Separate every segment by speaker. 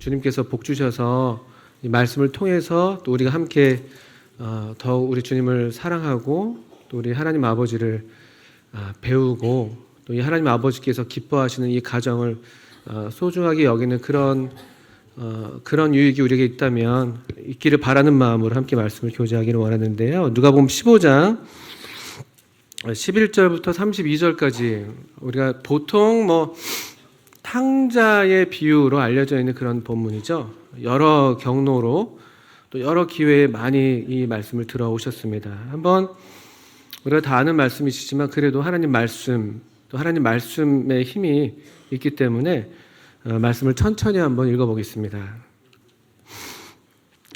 Speaker 1: 주님께서 복 주셔서 이 말씀을 통해서 또 우리가 함께 더욱 우리 주님을 사랑하고 또 우리 하나님 아버지를 배우고 또 이 하나님 아버지께서 기뻐하시는 이 가정을 소중하게 여기는 그런 유익이 우리에게 있기를 바라는 마음으로 함께 말씀을 교제하기를 원하는데요. 누가복음 15장 11절부터 32절까지 우리가 보통 탕자의 비유로 알려져 있는 그런 본문이죠. 여러 경로로 또 여러 기회에 많이 이 말씀을 들어오셨습니다. 한번 우리가 다 아는 말씀이시지만 그래도 하나님 말씀 또 하나님 말씀의 힘이 있기 때문에 말씀을 천천히 한번 읽어보겠습니다.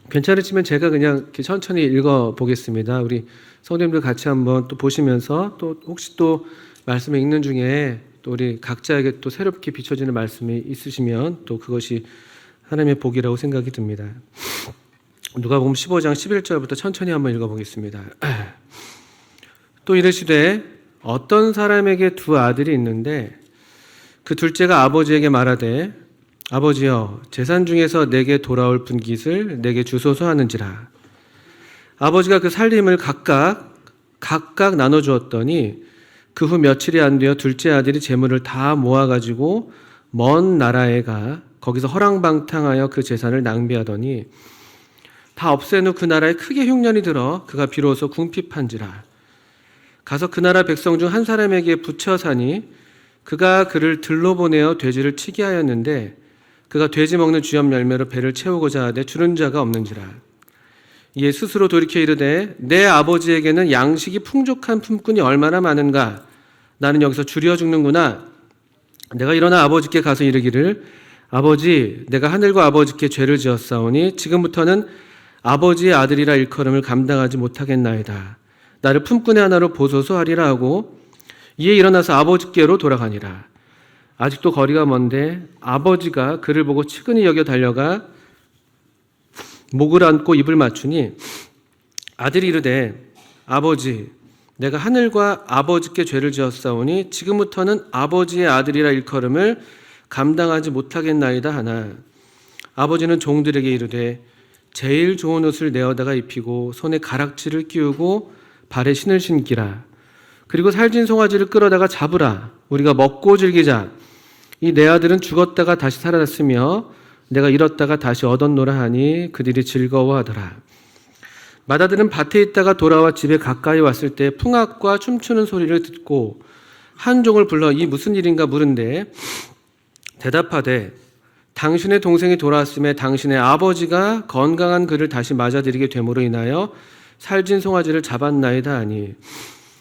Speaker 1: 괜찮으시면 제가 그냥 이렇게 천천히 읽어보겠습니다. 우리 성도님들 같이 한번 또 보시면서 또 혹시 또 말씀을 읽는 중에 또 우리 각자에게 또 새롭게 비춰지는 말씀이 있으시면 또 그것이 하나님의 복이라고 생각이 듭니다. 누가복음 15장 11절부터 천천히 한번 읽어보겠습니다. 또 이르시되 어떤 사람에게 두 아들이 있는데 그 둘째가 아버지에게 말하되 아버지여 재산 중에서 내게 돌아올 분깃을 내게 주소서 하는지라. 아버지가 그 살림을 각각 나눠주었더니 그 후 며칠이 안 되어 둘째 아들이 재물을 다 모아가지고 먼 나라에 가 거기서 허랑방탕하여 그 재산을 낭비하더니 다 없앤 후 그 나라에 크게 흉년이 들어 그가 비로소 궁핍한지라. 가서 그 나라 백성 중 한 사람에게 붙여 사니 그가 그를 들로 보내어 돼지를 치게 하였는데 그가 돼지 먹는 쥐염 열매로 배를 채우고자 하되 주는 자가 없는지라. 이에 스스로 돌이켜 이르되 내 아버지에게는 양식이 풍족한 품꾼이 얼마나 많은가. 나는 여기서 줄여 죽는구나. 내가 일어나 아버지께 가서 이르기를 아버지 내가 하늘과 아버지께 죄를 지었사오니 지금부터는 아버지의 아들이라 일컬음을 감당하지 못하겠나이다. 나를 품꾼의 하나로 보소서 하리라 하고 이에 일어나서 아버지께로 돌아가니라. 아직도 거리가 먼데 아버지가 그를 보고 측은히 여겨 달려가 목을 안고 입을 맞추니 아들이 이르되 아버지 내가 하늘과 아버지께 죄를 지었사오니 지금부터는 아버지의 아들이라 일컬음을 감당하지 못하겠나이다 하나 아버지는 종들에게 이르되 제일 좋은 옷을 내어다가 입히고 손에 가락지를 끼우고 발에 신을 신기라. 그리고 살진 송아지를 끌어다가 잡으라. 우리가 먹고 즐기자. 이 내 아들은 죽었다가 다시 살아났으며 내가 잃었다가 다시 얻었노라 하니 그들이 즐거워하더라. 맏아들은 밭에 있다가 돌아와 집에 가까이 왔을 때 풍악과 춤추는 소리를 듣고 한 종을 불러 이 무슨 일인가 물은데 대답하되 당신의 동생이 돌아왔음에 당신의 아버지가 건강한 그를 다시 맞아들이게 됨으로 인하여 살진 송아지를 잡았나이다 하니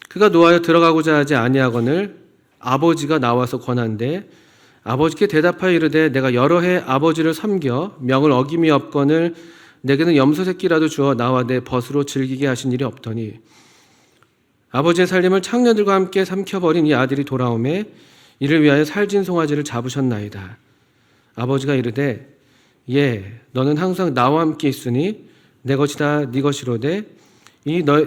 Speaker 1: 그가 노하여 들어가고자 하지 아니하거늘 아버지가 나와서 권한대 아버지께 대답하여 이르되 내가 여러 해 아버지를 섬겨 명을 어김이 없거늘 내게는 염소 새끼라도 주어 나와 내 벗으로 즐기게 하신 일이 없더니 아버지의 살림을 창녀들과 함께 삼켜버린 이 아들이 돌아오매 이를 위하여 살진 송아지를 잡으셨나이다. 아버지가 이르되 예 너는 항상 나와 함께 있으니 내 것이다 네 것이로되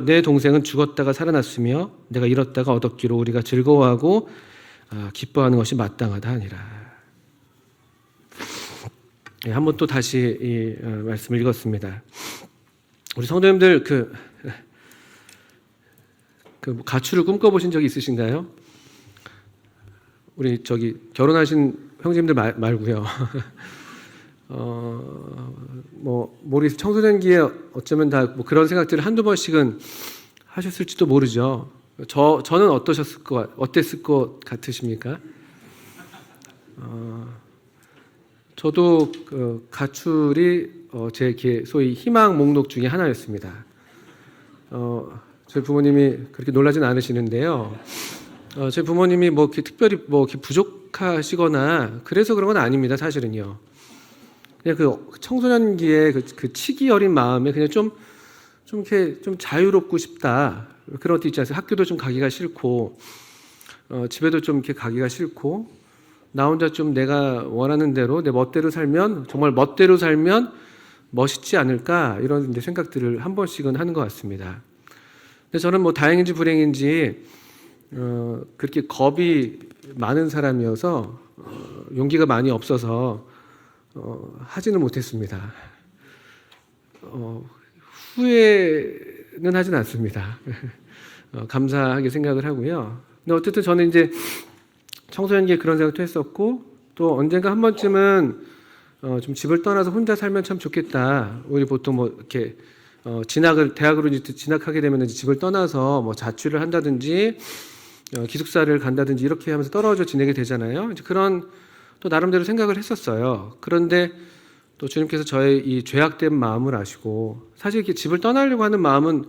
Speaker 1: 내 동생은 죽었다가 살아났으며 내가 잃었다가 얻었기로 우리가 즐거워하고 기뻐하는 것이 마땅하다 하니라. 한번 또 다시 이 말씀을 읽었습니다. 우리 성도님들 가출을 꿈꿔보신 적이 있으신가요? 우리 결혼하신 형제님들 말고요. 우리 청소년기에 어쩌면 다 그런 생각들을 한두 번씩은 하셨을지도 모르죠. 저는 어땠을 것 같으십니까? 저도 가출이 제 소위 희망 목록 중에 하나였습니다. 저희 부모님이 그렇게 놀라진 않으시는데요. 제 부모님이 이렇게 특별히 이렇게 부족하시거나 그래서 그런 건 아닙니다. 사실은요. 그냥 청소년기에 그 치기 어린 마음에 그냥 좀 이렇게 좀 자유롭고 싶다. 그런 것도 있지 않습니까? 학교도 좀 가기가 싫고, 집에도 좀 이렇게 가기가 싫고, 나 혼자 좀 내가 원하는 대로 내 멋대로 살면, 정말 멋대로 살면 멋있지 않을까, 이런 생각들을 한 번씩은 하는 것 같습니다. 근데 저는 다행인지 불행인지, 그렇게 겁이 많은 사람이어서, 용기가 많이 없어서, 하지는 못했습니다. 후회는 하진 않습니다. 감사하게 생각을 하고요. 근데 어쨌든 저는 이제 청소년기에 그런 생각도 했었고, 또 언젠가 한 번쯤은 좀 집을 떠나서 혼자 살면 참 좋겠다. 우리 보통 뭐 이렇게 대학으로 이제 진학하게 되면 이제 집을 떠나서 뭐 자취를 한다든지 기숙사를 간다든지 이렇게 하면서 떨어져 지내게 되잖아요. 이제 그런 또 나름대로 생각을 했었어요. 그런데 또 주님께서 저의 이 죄악된 마음을 아시고, 사실 이렇게 집을 떠나려고 하는 마음은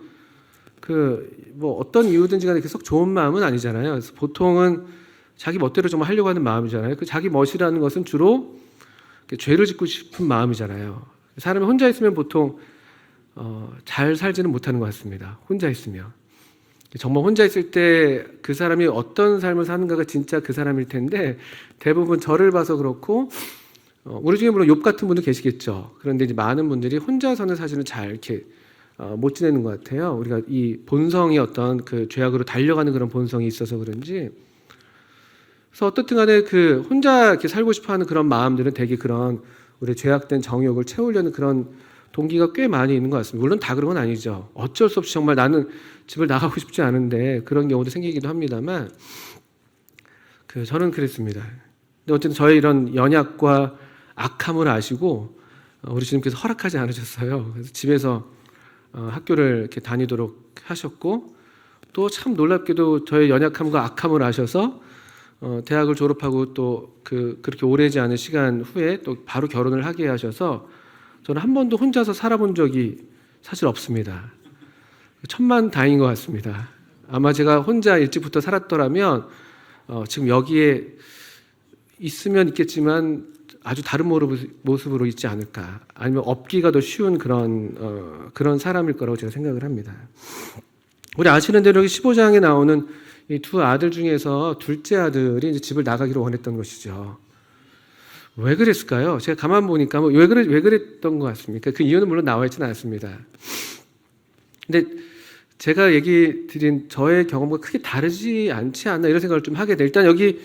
Speaker 1: 뭐 어떤 이유든지 간에 썩 좋은 마음은 아니잖아요. 그래서 보통은 자기 멋대로 좀 하려고 하는 마음이잖아요. 그 자기 멋이라는 것은 주로 죄를 짓고 싶은 마음이잖아요. 사람이 혼자 있으면 보통 잘 살지는 못하는 것 같습니다. 혼자 있으면. 정말 혼자 있을 때 그 사람이 어떤 삶을 사는가가 진짜 그 사람일 텐데, 대부분 저를 봐서 그렇고, 우리 중에 물론 욥 같은 분도 계시겠죠. 그런데 이제 많은 분들이 혼자서는 사실은 잘 이렇게 못 지내는 것 같아요. 우리가 이 본성이 어떤 그 죄악으로 달려가는 그런 본성이 있어서 그런지. 그래서 어떻든 간에 그 혼자 이렇게 살고 싶어 하는 그런 마음들은 되게 그런 우리 죄악된 정욕을 채우려는 그런 동기가 꽤 많이 있는 것 같습니다. 물론 다 그런 건 아니죠. 어쩔 수 없이 정말 나는 집을 나가고 싶지 않은데 그런 경우도 생기기도 합니다만, 저는 그랬습니다. 근데 어쨌든 저의 이런 연약과 악함을 아시고 우리 주님께서 허락하지 않으셨어요. 그래서 집에서 학교를 이렇게 다니도록 하셨고, 또 참 놀랍게도 저의 연약함과 악함을 아셔서 대학을 졸업하고 또 그렇게 오래지 않은 시간 후에 또 바로 결혼을 하게 하셔서 저는 한 번도 혼자서 살아본 적이 사실 없습니다. 천만다행인 것 같습니다. 아마 제가 혼자 일찍부터 살았더라면 지금 여기에 있으면 있겠지만 아주 다른 모습으로 있지 않을까, 아니면 없기가 더 쉬운 그런 사람일 거라고 제가 생각을 합니다. 우리 아시는 대로 15장에 나오는 이 두 아들 중에서 둘째 아들이 이제 집을 나가기를 원했던 것이죠. 왜 그랬을까요? 제가 가만 보니까 왜 그랬던 것 같습니까? 그 이유는 물론 나와 있지는 않습니다. 근데 제가 얘기 드린 저의 경험과 크게 다르지 않지 않나 이런 생각을 좀 하게 돼. 일단 여기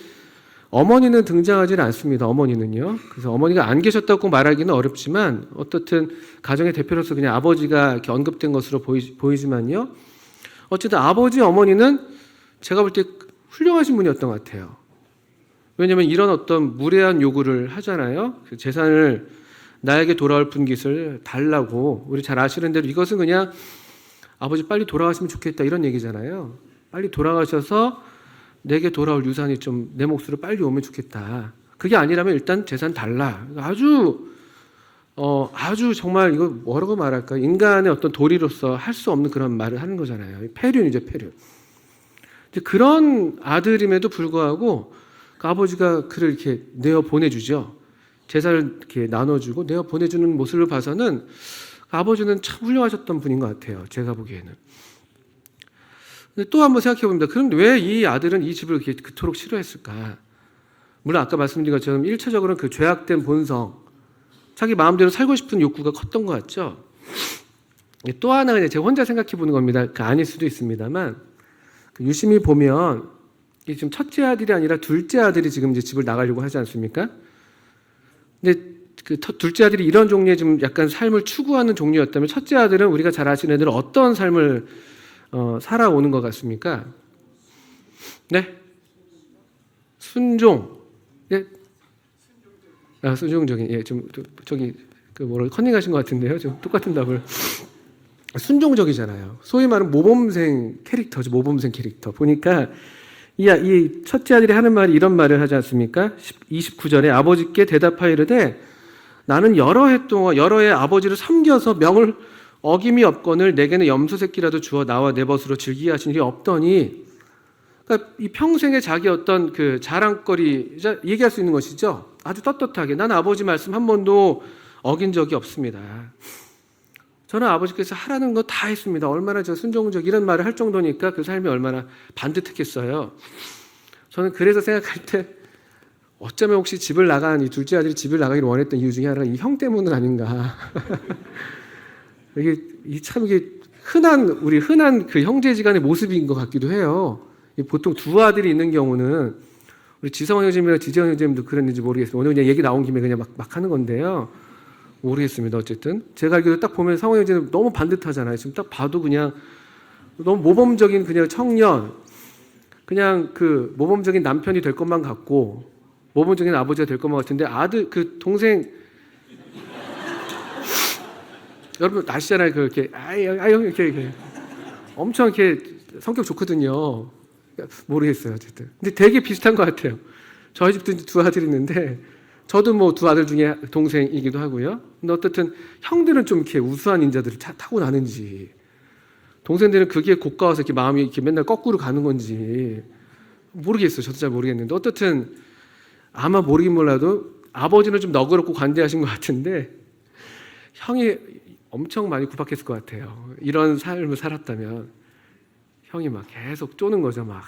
Speaker 1: 어머니는 등장하지 않습니다. 어머니는요. 그래서 어머니가 안 계셨다고 말하기는 어렵지만 어떻든 가정의 대표로서 그냥 아버지가 이렇게 언급된 것으로 보이지만요. 어쨌든 아버지 어머니는 제가 볼 때 훌륭하신 분이었던 것 같아요. 왜냐하면 이런 어떤 무례한 요구를 하잖아요. 재산을 나에게 돌아올 분깃을 달라고. 우리 잘 아시는 대로 이것은 그냥 아버지 빨리 돌아가시면 좋겠다 이런 얘기잖아요. 빨리 돌아가셔서 내게 돌아올 유산이 좀 내 몫으로 빨리 오면 좋겠다. 그게 아니라면 일단 재산 달라. 아주 정말 이거 뭐라고 말할까? 인간의 어떤 도리로서 할 수 없는 그런 말을 하는 거잖아요. 폐륜이죠, 폐륜. 그런 아들임에도 불구하고 그 아버지가 그를 이렇게 내어 보내주죠. 재산을 이렇게 나눠주고 내어 보내주는 모습을 봐서는 그 아버지는 참 훌륭하셨던 분인 것 같아요. 제가 보기에는. 근데 또 한번 생각해 봅니다. 그런데 왜 이 아들은 이 집을 이렇게 그토록 싫어했을까? 물론 아까 말씀드린 것처럼 1차적으로는 그 죄악된 본성, 자기 마음대로 살고 싶은 욕구가 컸던 것 같죠. 또 하나 그냥 제가 혼자 생각해 보는 겁니다. 아닐 수도 있습니다만, 유심히 보면 이 지금 첫째 아들이 아니라 둘째 아들이 지금 이제 집을 나가려고 하지 않습니까? 근데 그 둘째 아들이 이런 종류의 좀 약간 삶을 추구하는 종류였다면, 첫째 아들은 우리가 잘 아시는 대로 어떤 삶을 살아오는 것 같습니까? 네? 순종. 예? 순종적인. 예, 좀 저기 컨닝하신 것 같은데요. 좀 똑같은 답을. 순종적이잖아요. 소위 말하는 모범생 캐릭터죠. 모범생 캐릭터. 보니까 이 첫째 아들이 하는 말이 이런 말을 하지 않습니까? 29절에 아버지께 대답하여 이르되 나는 여러 해 아버지를 섬겨서 명을 어김이 없거늘 내게는 염소 새끼라도 주어 나와 내 벗으로 즐기게 하신 일이 없더니, 그러니까 이 평생의 자기 어떤 그 자랑거리 얘기할 수 있는 것이죠. 아주 떳떳하게 나는 아버지 말씀 한 번도 어긴 적이 없습니다. 저는 아버지께서 하라는 거 다 했습니다. 얼마나 저 순종적 이런 말을 할 정도니까 그 삶이 얼마나 반듯했겠어요. 저는 그래서 생각할 때 어쩌면 혹시 집을 나간 이 둘째 아들이 집을 나가기를 원했던 이유 중에 하나가 이 형 때문은 아닌가. 이게 우리 흔한 그 형제지간의 모습인 것 같기도 해요. 보통 두 아들이 있는 경우는 우리 지성원 형제님이랑 지재원 형제님도 그랬는지 모르겠어요. 오늘 그냥 얘기 나온 김에 그냥 막 하는 건데요. 모르겠습니다. 어쨌든 제가 알기로 딱 보면 성원 형제님 너무 반듯하잖아요. 지금 딱 봐도 그냥 너무 모범적인 그냥 청년, 그냥 그 모범적인 남편이 될 것만 같고 모범적인 아버지가 될 것만 같은데 아들 그 동생 여러분 아시잖아요. 그렇게 형 이렇게 엄청 이렇게 성격 좋거든요. 모르겠어요. 어쨌든 근데 되게 비슷한 것 같아요. 저희 집도 두 아들이 있는데 저도 뭐 두 아들 중에 동생이기도 하고요. 근데 어쨌든 형들은 좀 이렇게 우수한 인자들을 타고 나는지 동생들은 그게 고가워서 이렇게 마음이 이렇게 맨날 거꾸로 가는 건지 모르겠어요. 저도 잘 모르겠는데 어쨌든 아마 모르긴 몰라도 아버지는 좀 너그럽고 관대하신 것 같은데 형이 엄청 많이 구박했을 것 같아요. 이런 삶을 살았다면 형이 막 계속 쪼는 거죠. 막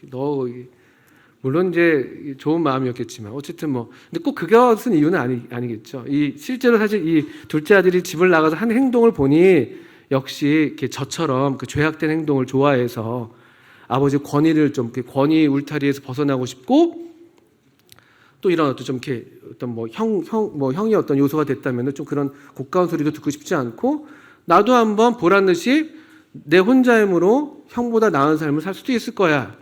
Speaker 1: 너 물론 이제 좋은 마음이었겠지만 어쨌든 뭐 근데 꼭 그것은 이유는 아니겠죠. 이 실제로 사실 이 둘째 아들이 집을 나가서 한 행동을 보니 역시 이렇게 저처럼 그 죄악된 행동을 좋아해서 아버지 권위를 좀 권위 울타리에서 벗어나고 싶고 또 이런 어떤 좀 이렇게 어떤 뭐 형이 어떤 요소가 됐다면 좀 그런 고가운 소리도 듣고 싶지 않고 나도 한번 보란 듯이 내 혼자 힘으로 형보다 나은 삶을 살 수도 있을 거야.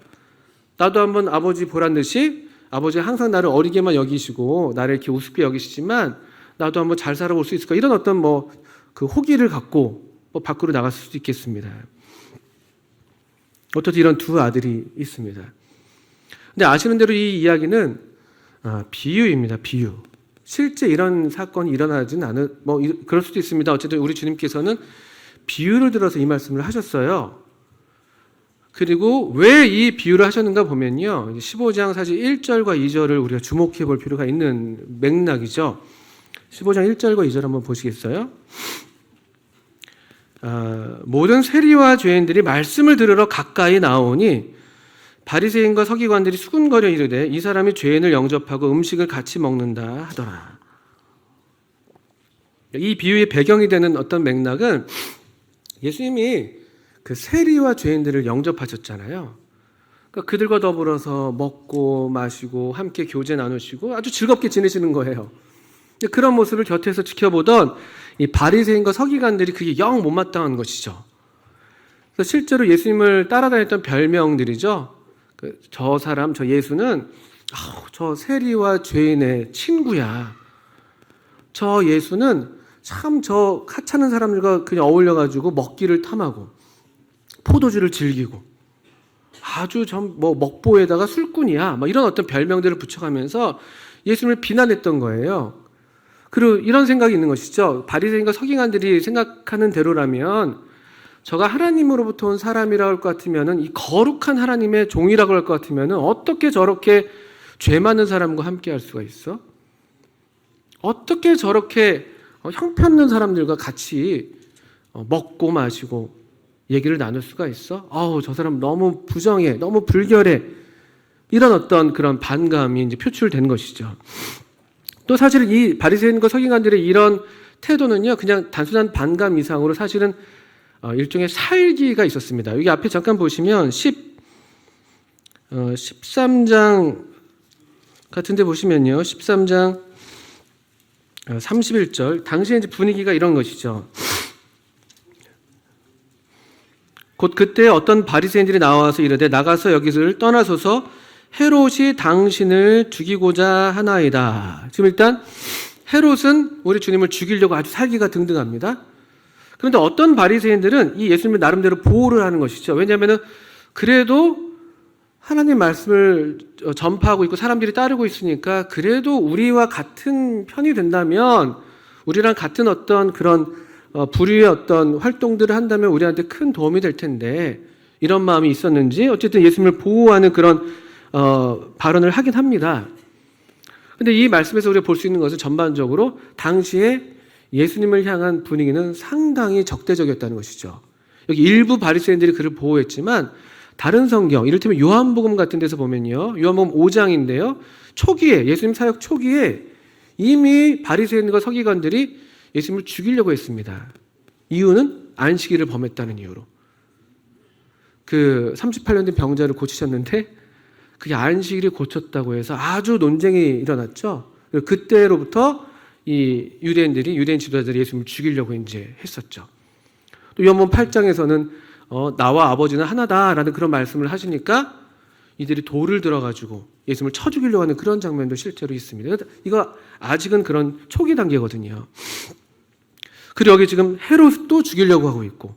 Speaker 1: 나도 한번 아버지 보란 듯이 아버지가 항상 나를 어리게만 여기시고 나를 이렇게 우습게 여기시지만 나도 한번 잘 살아볼 수 있을 거야. 이런 어떤 뭐 그 호기를 갖고 뭐 밖으로 나갔을 수도 있겠습니다. 어떻든 이런 두 아들이 있습니다. 근데 아시는 대로 이 이야기는 비유입니다. 비유. 실제 이런 사건이 일어나지는 않을 뭐 그럴 수도 있습니다. 어쨌든 우리 주님께서는 비유를 들어서 이 말씀을 하셨어요. 그리고 왜 이 비유를 하셨는가 보면요. 15장 사실 1절과 2절을 우리가 주목해 볼 필요가 있는 맥락이죠. 15장 1절과 2절 한번 보시겠어요? 모든 세리와 죄인들이 말씀을 들으러 가까이 나오니 바리새인과 서기관들이 수군거려 이르되 이 사람이 죄인을 영접하고 음식을 같이 먹는다 하더라. 이 비유의 배경이 되는 어떤 맥락은 예수님이 그 세리와 죄인들을 영접하셨잖아요. 그러니까 그들과 더불어서 먹고 마시고 함께 교제 나누시고 아주 즐겁게 지내시는 거예요. 그런 모습을 곁에서 지켜보던 이 바리새인과 서기관들이 그게 영 못마땅한 것이죠. 그래서 실제로 예수님을 따라다녔던 별명들이죠. 저 사람, 저 예수는 저 세리와 죄인의 친구야. 저 예수는 참 저 하찮은 사람들과 그냥 어울려가지고 먹기를 탐하고 포도주를 즐기고 아주 뭐 먹보에다가 술꾼이야. 막 이런 어떤 별명들을 붙여가면서 예수님을 비난했던 거예요. 그리고 이런 생각이 있는 것이죠. 바리새인과 서기관들이 생각하는 대로라면 저가 하나님으로부터 온 사람이라고 할 것 같으면은 이 거룩한 하나님의 종이라고 할 것 같으면은 어떻게 저렇게 죄 많은 사람과 함께 할 수가 있어? 어떻게 저렇게 형편없는 사람들과 같이 먹고 마시고 얘기를 나눌 수가 있어? 저 사람 너무 부정해, 너무 불결해. 이런 어떤 그런 반감이 이제 표출된 것이죠. 또 사실 이 바리새인과 서기관들의 이런 태도는요, 그냥 단순한 반감 이상으로 사실은 일종의 살기가 있었습니다. 여기 앞에 잠깐 보시면 13장 같은 데 보시면요. 13장 31절. 당시에 이제 분위기가 이런 것이죠. 곧 그때 어떤 바리새인들이 나와서 이르되 나가서 여기를 떠나소서 헤롯이 당신을 죽이고자 하나이다. 지금 일단 헤롯은 우리 주님을 죽이려고 아주 살기가 등등합니다. 그런데 어떤 바리새인들은 이 예수님을 나름대로 보호를 하는 것이죠. 왜냐하면 그래도 하나님 말씀을 전파하고 있고 사람들이 따르고 있으니까 그래도 우리와 같은 편이 된다면 우리랑 같은 어떤 그런 불의의 어떤 활동들을 한다면 우리한테 큰 도움이 될 텐데 이런 마음이 있었는지 어쨌든 예수님을 보호하는 그런 발언을 하긴 합니다. 그런데 이 말씀에서 우리가 볼 수 있는 것은 전반적으로 당시에 예수님을 향한 분위기는 상당히 적대적이었다는 것이죠. 여기 일부 바리새인들이 그를 보호했지만 다른 성경, 이를테면 요한복음 같은 데서 보면요. 요한복음 5장인데요. 초기에 예수님 사역 초기에 이미 바리새인과 서기관들이 예수님을 죽이려고 했습니다. 이유는 안식일을 범했다는 이유로. 그 38년 된 병자를 고치셨는데 그게 안식일이 고쳤다고 해서 아주 논쟁이 일어났죠. 그때로부터 이 유대인 지도자들이 예수님을 죽이려고 이제 했었죠. 또 요한복음 8장에서는 나와 아버지는 하나다라는 그런 말씀을 하시니까 이들이 돌을 들어가지고 예수님을 쳐 죽이려고 하는 그런 장면도 실제로 있습니다. 이거 아직은 그런 초기 단계거든요. 그리고 여기 지금 헤롯도 죽이려고 하고 있고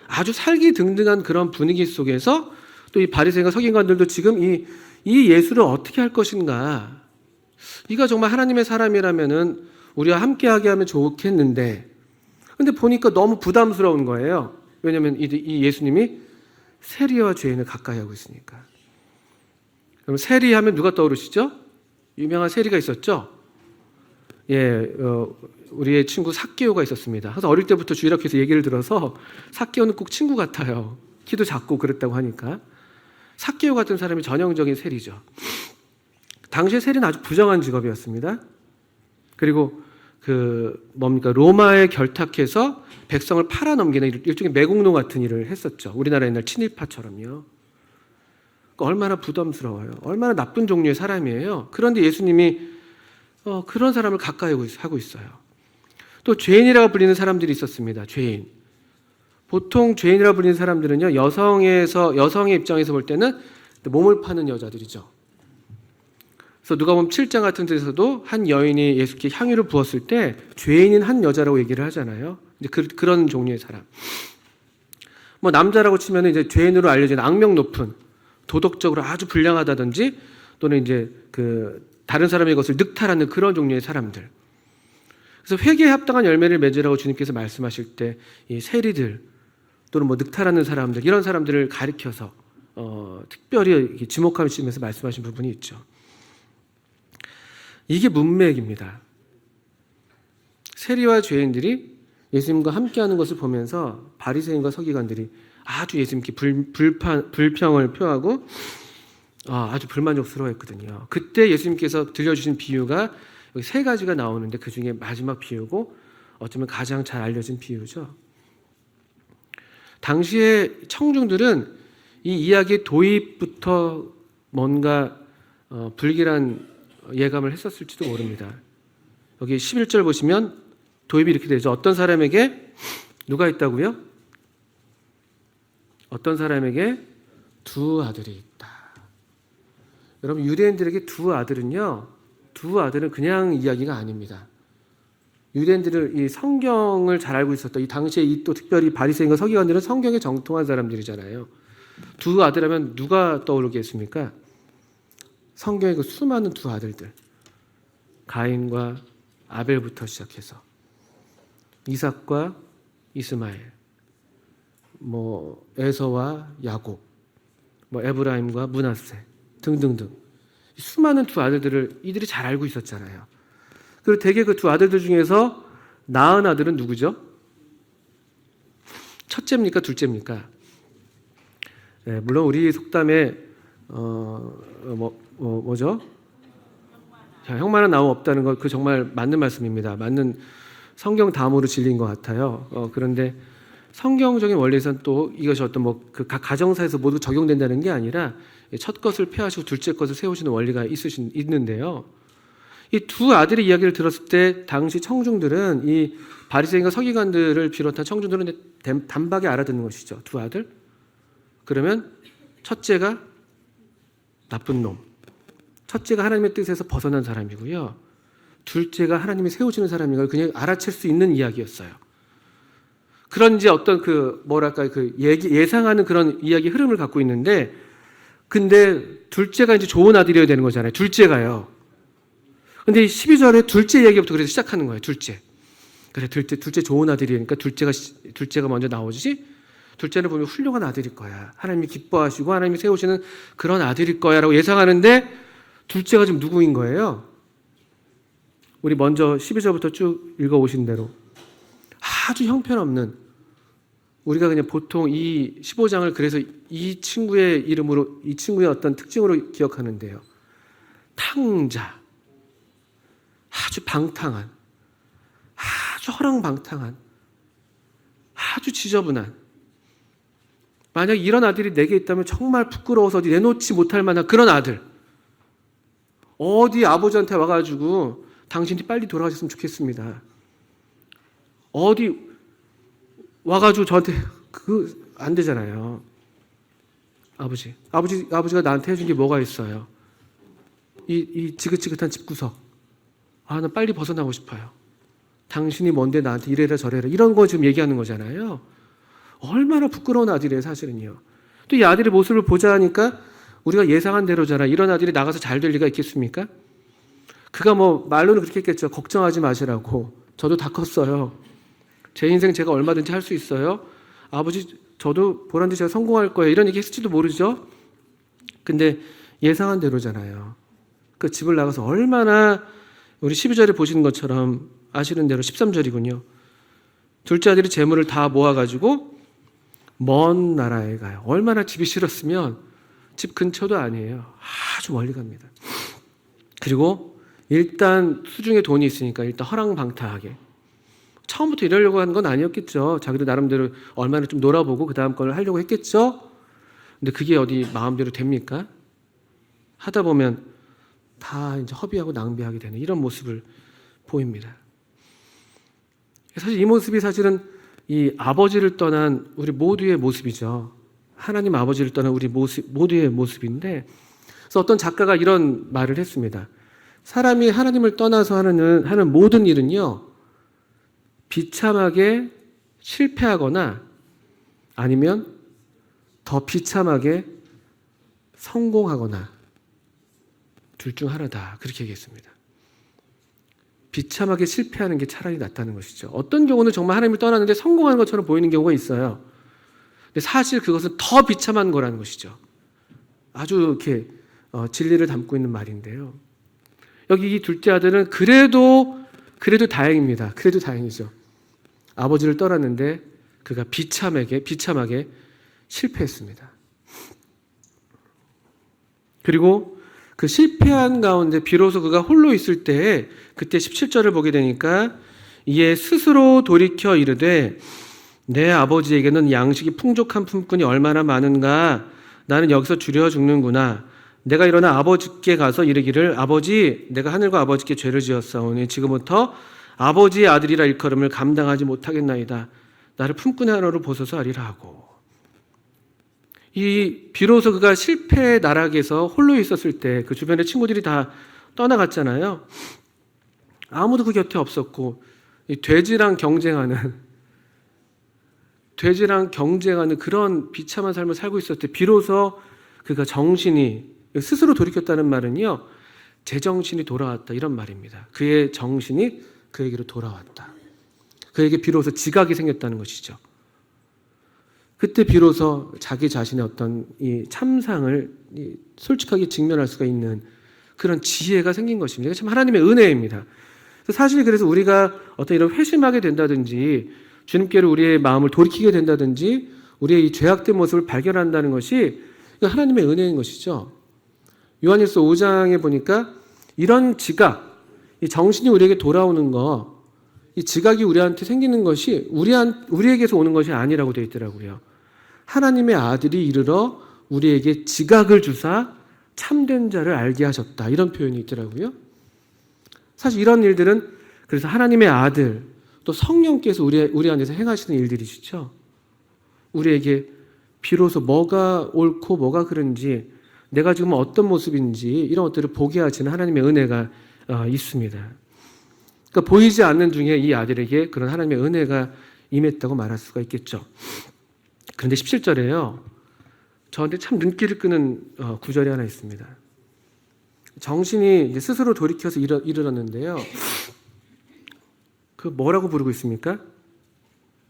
Speaker 1: 아주 살기등등한 그런 분위기 속에서 또 이 바리새인과 서기관들도 지금 이 예수를 어떻게 할 것인가, 이가 정말 하나님의 사람이라면은 우리와 함께하게 하면 좋겠는데, 근데 보니까 너무 부담스러운 거예요. 왜냐하면 이 예수님이 세리와 죄인을 가까이 하고 있으니까. 그럼 세리하면 누가 떠오르시죠? 유명한 세리가 있었죠. 우리의 친구 삭개오가 있었습니다. 그래서 어릴 때부터 주일학교에서 얘기를 들어서 삭개오는 꼭 친구 같아요. 키도 작고 그랬다고 하니까. 삭개오 같은 사람이 전형적인 세리죠. 당시에 세리는 아주 부정한 직업이었습니다. 그리고 로마에 결탁해서 백성을 팔아넘기는 일종의 매국노 같은 일을 했었죠. 우리나라 옛날 친일파처럼요. 얼마나 부담스러워요. 얼마나 나쁜 종류의 사람이에요. 그런데 예수님이 그런 사람을 가까이 하고 있어요. 또 죄인이라고 불리는 사람들이 있었습니다. 죄인. 보통 죄인이라고 불리는 사람들은요, 여성의 입장에서 볼 때는 몸을 파는 여자들이죠. 그래서 누가복음 7장 같은 데서도 한 여인이 예수께 향유를 부었을 때 죄인인 한 여자라고 얘기를 하잖아요. 이제 그런 종류의 사람. 남자라고 치면 이제 죄인으로 알려진 악명 높은, 도덕적으로 아주 불량하다든지 또는 이제 다른 사람의 것을 늑탈하는 그런 종류의 사람들. 그래서 회개에 합당한 열매를 맺으라고 주님께서 말씀하실 때 이 세리들 또는 늑탈하는 사람들, 이런 사람들을 가리켜서 특별히 지목하시면서 말씀하신 부분이 있죠. 이게 문맥입니다. 세리와 죄인들이 예수님과 함께하는 것을 보면서 바리새인과 서기관들이 아주 예수님께 불평을 표하고 아주 불만족스러워했거든요. 그때 예수님께서 들려주신 비유가 여기 세 가지가 나오는데 그 중에 마지막 비유고 어쩌면 가장 잘 알려진 비유죠. 당시에 청중들은 이 이야기의 도입부터 뭔가 불길한 예감을 했었을지도 모릅니다. 여기 11절 보시면 도입이 이렇게 되죠. 어떤 사람에게 누가 있다고요? 어떤 사람에게 두 아들이 있다. 여러분, 유대인들에게 두 아들은 그냥 이야기가 아닙니다. 유대인들을 이 성경을 잘 알고 있었다. 이 당시에 또 특별히 바리새인과 서기관들은 성경에 정통한 사람들이잖아요. 두 아들하면 누가 떠오르겠습니까? 성경의 그 수많은 두 아들들, 가인과 아벨부터 시작해서 이삭과 이스마엘, 에서와 야곱, 에브라임과 므낫세 등등등 수많은 두 아들들을 이들이 잘 알고 있었잖아요. 그리고 대개 그 두 아들들 중에서 낳은 아들은 누구죠? 첫째입니까? 둘째입니까? 물론 우리 속담에 뭐죠? 형만은 나움 없다는 것, 그 정말 맞는 말씀입니다. 맞는 성경 다음으로 진리인 것 같아요. 그런데 성경적인 원리에서는 또 이것이 어떤 각 가정사에서 모두 적용된다는 게 아니라 첫 것을 폐하시고 둘째 것을 세우시는 원리가 있는데요. 이 두 아들의 이야기를 들었을 때 당시 청중들은 이 바리새인과 서기관들을 비롯한 청중들은 단박에 알아듣는 것이죠. 두 아들. 그러면 첫째가 나쁜 놈, 첫째가 하나님의 뜻에서 벗어난 사람이고요. 둘째가 하나님이 세우시는 사람인 걸 그냥 알아챌 수 있는 이야기였어요. 그런지 어떤 예상하는 그런 이야기 흐름을 갖고 있는데, 근데 둘째가 이제 좋은 아들이어야 되는 거잖아요. 둘째가요. 근데 12절에 둘째 이야기부터 그래서 시작하는 거예요. 둘째. 그래, 둘째 좋은 아들이니까 둘째가 먼저 나오지. 둘째는 보면 훌륭한 아들일 거야. 하나님이 기뻐하시고 하나님이 세우시는 그런 아들일 거야라고 예상하는데, 둘째가 지금 누구인 거예요? 우리 먼저 12절부터 쭉 읽어오신 대로 아주 형편없는, 우리가 그냥 보통 이 15장을 그래서 이 친구의 이름으로, 이 친구의 어떤 특징으로 기억하는데요. 탕자, 아주 방탕한, 아주 허랑방탕한, 아주 지저분한, 만약 이런 아들이 내게 있다면 정말 부끄러워서 어디 내놓지 못할 만한 그런 아들. 어디 아버지한테 와가지고 당신이 빨리 돌아가셨으면 좋겠습니다. 어디 와가지고 저한테 안 되잖아요. 아버지가 나한테 해준 게 뭐가 있어요? 이 지긋지긋한 집구석. 나 빨리 벗어나고 싶어요. 당신이 뭔데 나한테 이래라 저래라 이런 거 지금 얘기하는 거잖아요. 얼마나 부끄러운 아들이에요, 사실은요. 또 이 아들의 모습을 보자 하니까 우리가 예상한 대로잖아. 이런 아들이 나가서 잘 될 리가 있겠습니까? 그가 말로는 그렇게 했겠죠. 걱정하지 마시라고. 저도 다 컸어요. 제 인생 제가 얼마든지 할 수 있어요. 아버지, 저도 보란듯이 제가 성공할 거예요. 이런 얘기 했을지도 모르죠. 근데 예상한 대로잖아요. 그 집을 나가서 얼마나 우리 12절에 보시는 것처럼 아시는 대로 13절이군요. 둘째 아들이 재물을 다 모아가지고 먼 나라에 가요. 얼마나 집이 싫었으면 집 근처도 아니에요. 아주 멀리 갑니다. 그리고 일단 수중에 돈이 있으니까 일단 허랑방탕하게. 처음부터 이러려고 하는 건 아니었겠죠. 자기도 나름대로 얼마나 좀 놀아보고 그 다음 걸 하려고 했겠죠. 근데 그게 어디 마음대로 됩니까? 하다 보면 다 이제 허비하고 낭비하게 되는 이런 모습을 보입니다. 사실 이 모습이 사실은 이 아버지를 떠난 우리 모두의 모습이죠. 하나님 아버지를 떠난 우리 모두의 모습인데, 그래서 어떤 작가가 이런 말을 했습니다. 사람이 하나님을 떠나서 하는 모든 일은요, 비참하게 실패하거나 아니면 더 비참하게 성공하거나 둘 중 하나다. 그렇게 얘기했습니다. 비참하게 실패하는 게 차라리 낫다는 것이죠. 어떤 경우는 정말 하나님을 떠났는데 성공하는 것처럼 보이는 경우가 있어요. 근데 사실 그것은 더 비참한 거라는 것이죠. 아주 이렇게 진리를 담고 있는 말인데요. 여기 이 둘째 아들은 그래도 다행입니다. 그래도 다행이죠. 아버지를 떠났는데 그가 비참하게 실패했습니다. 그리고 그 실패한 가운데 비로소 그가 홀로 있을 때에 그때 17절을 보게 되니까 이에 스스로 돌이켜 이르되 내 아버지에게는 양식이 풍족한 품꾼이 얼마나 많은가. 나는 여기서 주려 죽는구나. 내가 일어나 아버지께 가서 이르기를 아버지 내가 하늘과 아버지께 죄를 지었사오니 지금부터 아버지의 아들이라 일컬음을 감당하지 못하겠나이다. 나를 품꾼의 하나로 보소서 하리라 하고. 이 비로소 그가 실패의 나락에서 홀로 있었을 때 그 주변의 친구들이 다 떠나갔잖아요. 아무도 그 곁에 없었고 이 돼지랑 경쟁하는 그런 비참한 삶을 살고 있었을 때 비로소 그가 정신이 스스로 돌이켰다는 말은요, 제정신이 돌아왔다 이런 말입니다. 그의 정신이 그에게로 돌아왔다. 그에게 비로소 지각이 생겼다는 것이죠. 그때 비로소 자기 자신의 어떤 이 참상을 솔직하게 직면할 수가 있는 그런 지혜가 생긴 것입니다. 이게 참 하나님의 은혜입니다. 사실 그래서 우리가 어떤 이런 회심하게 된다든지 주님께로 우리의 마음을 돌이키게 된다든지 우리의 이 죄악된 모습을 발견한다는 것이 하나님의 은혜인 것이죠. 요한일서 5장에 보니까 이런 지각, 이 정신이 우리에게 돌아오는 거, 이 지각이 우리한테 생기는 것이 우리에게서 오는 것이 아니라고 되어 있더라고요. 하나님의 아들이 이르러 우리에게 지각을 주사 참된 자를 알게 하셨다. 이런 표현이 있더라고요. 사실 이런 일들은 그래서 하나님의 아들 또 성령께서 우리 안에서 행하시는 일들이시죠. 우리에게 비로소 뭐가 옳고 뭐가 그른지 내가 지금 어떤 모습인지 이런 것들을 보게 하시는 하나님의 은혜가 있습니다. 그러니까 보이지 않는 중에 이 아들에게 그런 하나님의 은혜가 임했다고 말할 수가 있겠죠. 그런데 17절에요. 저한테 참 눈길을 끄는 구절이 하나 있습니다. 정신이 이제 스스로 돌이켜서 이르렀는데요. 그 뭐라고 부르고 있습니까?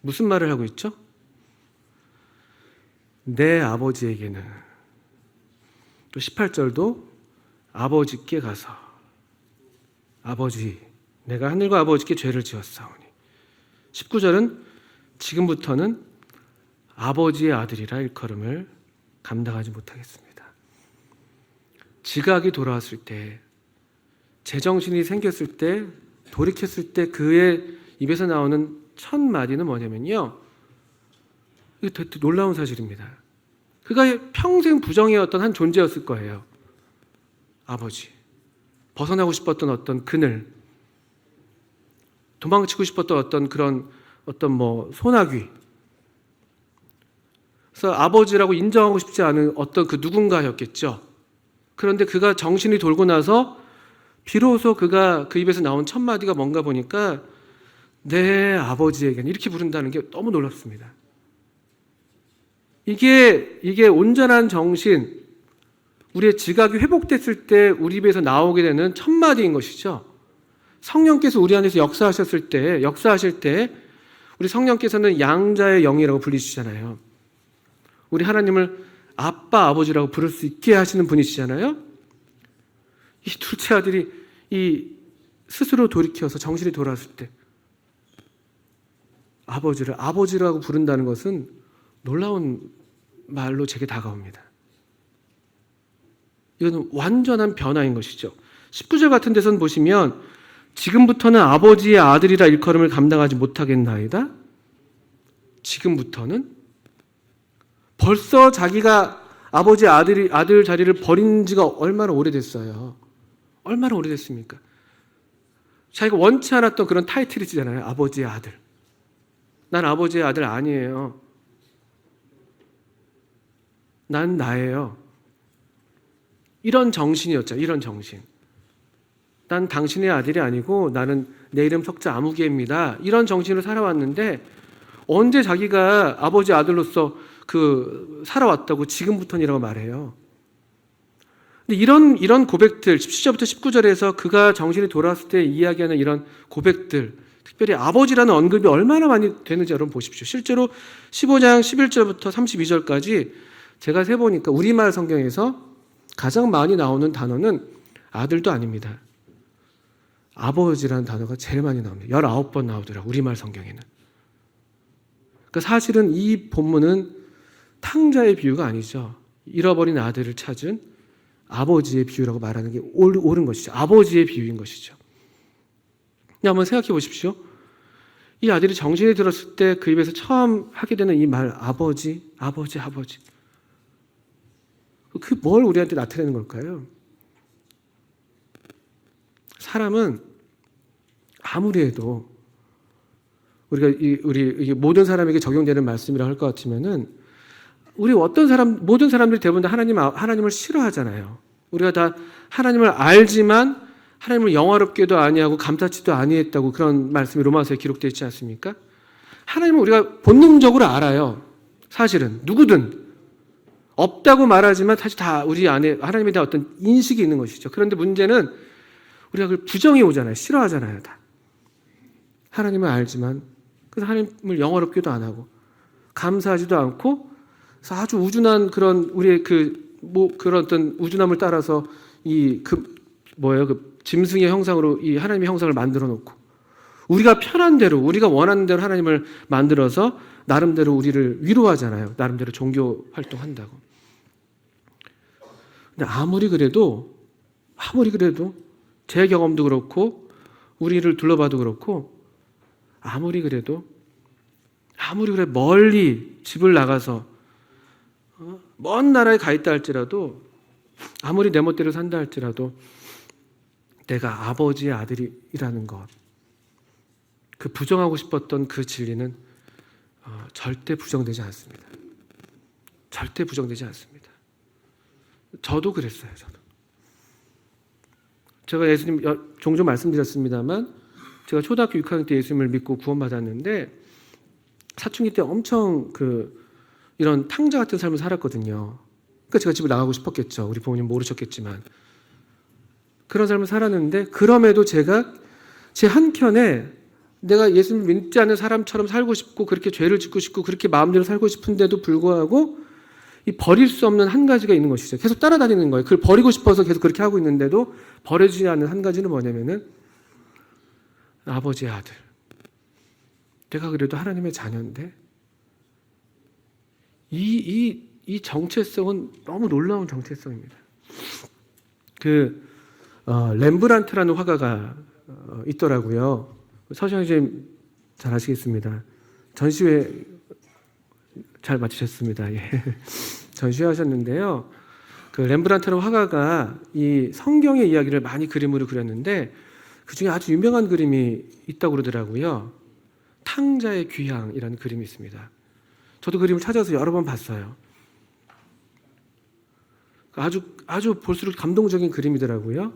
Speaker 1: 무슨 말을 하고 있죠? 내 아버지에게는. 또 18절도 아버지께 가서 아버지 내가 하늘과 아버지께 죄를 지었사오니. 19절은 지금부터는 아버지의 아들이라 일컬음을 감당하지 못하겠습니다. 지각이 돌아왔을 때, 제정신이 생겼을 때, 돌이켰을 때 그의 입에서 나오는 첫 마디는 뭐냐면요. 이게 되게 놀라운 사실입니다. 그가 평생 부정해왔던 한 존재였을 거예요. 아버지. 벗어나고 싶었던 어떤 그늘, 도망치고 싶었던 어떤 그런 소나귀. 그래서 아버지라고 인정하고 싶지 않은 어떤 그 누군가였겠죠. 그런데 그가 정신이 돌고 나서 비로소 그가 그 입에서 나온 첫 마디가 뭔가 보니까 내 아버지에게는 이렇게 부른다는 게 너무 놀랍습니다. 이게 온전한 정신, 우리의 지각이 회복됐을 때 우리 입에서 나오게 되는 첫 마디인 것이죠. 성령께서 우리 안에서 역사하실 때 우리 성령께서는 양자의 영이라고 불리시잖아요. 우리 하나님을 아빠, 아버지라고 부를 수 있게 하시는 분이시잖아요. 이 둘째 아들이 스스로 돌이켜서 정신이 돌아왔을 때 아버지를 아버지라고 부른다는 것은 놀라운 말로 제게 다가옵니다. 이건 완전한 변화인 것이죠. 19절 같은 데서는 보시면 지금부터는 아버지의 아들이라 일컬음을 감당하지 못하겠나이다. 지금부터는 벌써 자기가 아버지 아들 자리를 버린 지가 얼마나 오래됐어요. 얼마나 오래됐습니까? 자기가 원치 않았던 그런 타이틀이잖아요. 아버지의 아들. 난 아버지의 아들 아니에요. 난 나예요. 이런 정신이었죠. 이런 정신. 난 당신의 아들이 아니고 나는 내 이름 석자 아무개입니다. 이런 정신으로 살아왔는데 언제 자기가 아버지 아들로서 살아왔다고 지금부터니라고 말해요. 근데 이런 고백들 17절부터 19절에서 그가 정신이 돌아왔을 때 이야기하는 이런 고백들, 특별히 아버지라는 언급이 얼마나 많이 되는지 여러분 보십시오. 실제로 15장 11절부터 32절까지 제가 세보니까 우리말 성경에서 가장 많이 나오는 단어는 아들도 아닙니다. 아버지라는 단어가 제일 많이 나옵니다. 19번 나오더라고요. 우리말 성경에는. 그러니까 사실은 이 본문은 탕자의 비유가 아니죠. 잃어버린 아들을 찾은 아버지의 비유라고 말하는 게 옳은 것이죠. 아버지의 비유인 것이죠. 한번 생각해 보십시오. 이 아들이 정신이 들었을 때 그 입에서 처음 하게 되는 이 말 아버지, 아버지, 아버지. 그 뭘 우리한테 나타내는 걸까요? 사람은 아무리 해도 우리 모든 사람에게 적용되는 말씀이라고 할 것 같으면은 모든 사람들이 대부분 다 하나님을 싫어하잖아요. 우리가 다 하나님을 알지만 하나님을 영화롭게도 아니하고 감사치도 아니했다고 그런 말씀이 로마서에 기록되어 있지 않습니까? 하나님은 우리가 본능적으로 알아요. 사실은 누구든 없다고 말하지만 사실 다 우리 안에 하나님에 대한 어떤 인식이 있는 것이죠. 그런데 문제는 우리가 그걸 부정해 오잖아요. 싫어하잖아요. 다. 하나님을 알지만 그래서 하나님을 영화롭게도 안 하고 감사하지도 않고 그래서 아주 우준한 그런 우리의 그런 어떤 우준함을 따라서 짐승의 형상으로 이 하나님의 형상을 만들어 놓고 우리가 편한 대로 우리가 원하는 대로 하나님을 만들어서 나름대로 우리를 위로하잖아요. 나름대로 종교 활동한다고. 근데 아무리 그래도 제 경험도 그렇고 우리를 둘러봐도 그렇고 아무리 그래 멀리 집을 나가서 먼 나라에 가 있다 할지라도 아무리 내 멋대로 산다 할지라도 내가 아버지의 아들이라는 것, 그 부정하고 싶었던 그 진리는 절대 부정되지 않습니다. 절대 부정되지 않습니다. 저도 그랬어요. 제가 예수님 종종 말씀드렸습니다만 제가 초등학교 6학년 때 예수님을 믿고 구원받았는데 사춘기 때 엄청 이런 탕자 같은 삶을 살았거든요. 그러니까 제가 집을 나가고 싶었겠죠. 우리 부모님 모르셨겠지만 그런 삶을 살았는데 그럼에도 제가 제 한켠에 내가 예수님 믿지 않는 사람처럼 살고 싶고 그렇게 죄를 짓고 싶고 그렇게 마음대로 살고 싶은데도 불구하고 이 버릴 수 없는 한 가지가 있는 것이죠. 계속 따라다니는 거예요. 그걸 버리고 싶어서 계속 그렇게 하고 있는데도 버려지지 않는 한 가지는 뭐냐면은 아버지의 아들. 내가 그래도 하나님의 자녀인데 이 정체성은 너무 놀라운 정체성입니다. 렘브란트라는 화가가 있더라고요. 서시영 선생님 잘 아시겠습니다. 전시회 잘 맞추셨습니다. 예. 전시하셨는데요. 그 렘브란트라는 화가가 이 성경의 이야기를 많이 그림으로 그렸는데 그 중에 아주 유명한 그림이 있다고 그러더라고요. 탕자의 귀향이라는 그림이 있습니다. 저도 그림을 찾아서 여러 번 봤어요. 아주 볼수록 감동적인 그림이더라고요.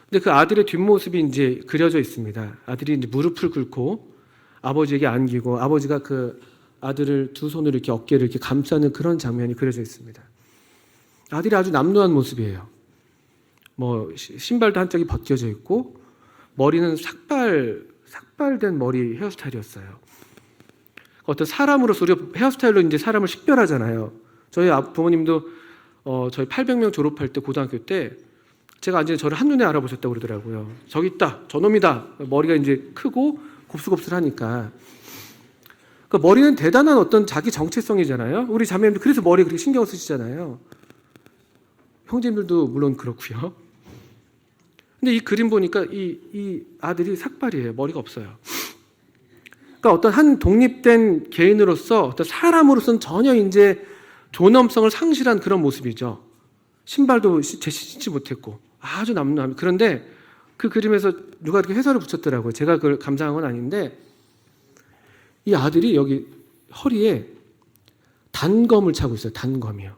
Speaker 1: 근데 그 아들의 뒷모습이 이제 그려져 있습니다. 아들이 이제 무릎을 꿇고 아버지에게 안기고 아버지가 그 아들을 두 손으로 이렇게 어깨를 이렇게 감싸는 그런 장면이 그려져 있습니다. 아들이 아주 남루한 모습이에요. 뭐 신발도 한짝이 벗겨져 있고 머리는 삭발된 머리 헤어스타일이었어요. 어떤 사람으로서 우리가 헤어스타일로 이제 사람을 식별하잖아요. 저희 부모님도 저희 800명 졸업할 때 고등학교 때 제가 완전히 저를 한눈에 알아보셨다고 그러더라고요. 저기 있다, 저놈이다. 머리가 이제 크고 곱슬곱슬하니까. 그러니까 머리는 대단한 어떤 자기 정체성이잖아요. 우리 자매님들 그래서 머리 그렇게 신경 쓰시잖아요. 형제님들도 물론 그렇고요. 근데 이 그림 보니까 이 아들이 삭발이에요. 머리가 없어요. 그러니까 어떤 한 독립된 개인으로서 어떤 사람으로서는 전혀 이제 존엄성을 상실한 그런 모습이죠. 신발도 신지 못했고 아주 남루합니다. 그런데 그 그림에서 누가 이렇게 해설을 붙였더라고요. 제가 그걸 감상한 건 아닌데 이 아들이 여기 허리에 단검을 차고 있어요. 단검이요.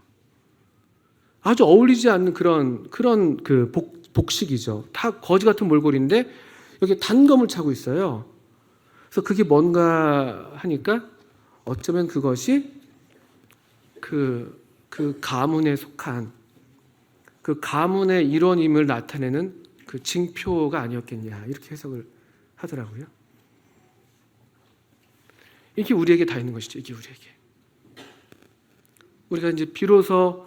Speaker 1: 아주 어울리지 않는 그런 그 복식이죠. 다 거지 같은 몰골인데 여기 단검을 차고 있어요. 그래서 그게 뭔가 하니까 어쩌면 그것이 그 가문에 속한 그 가문의 일원임을 나타내는 그 징표가 아니었겠냐 이렇게 해석을 하더라고요. 이게 우리에게 다 있는 것이죠. 이게 우리에게. 우리가 이제 비로소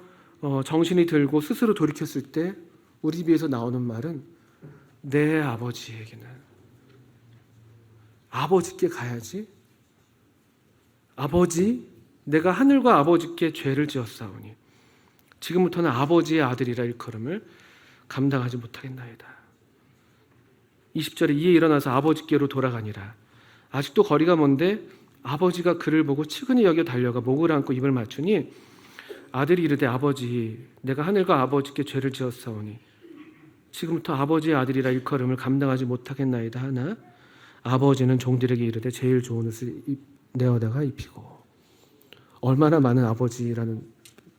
Speaker 1: 정신이 들고 스스로 돌이켰을 때 우리 입에서 나오는 말은 내 아버지에게는 아버지께 가야지. 아버지, 내가 하늘과 아버지께 죄를 지었사오니 지금부터는 아버지의 아들이라 일컬음을 감당하지 못하겠나이다. 20절에 이에 일어나서 아버지께로 돌아가니라. 아직도 거리가 먼데 아버지가 그를 보고 측은히 여겨 달려가 목을 안고 입을 맞추니 아들이 이르되 아버지, 내가 하늘과 아버지께 죄를 지었사오니 지금부터 아버지의 아들이라 일컬음을 감당하지 못하겠나이다 하나 아버지는 종들에게 이르되 제일 좋은 옷을 내어다가 입히고. 얼마나 많은 아버지라는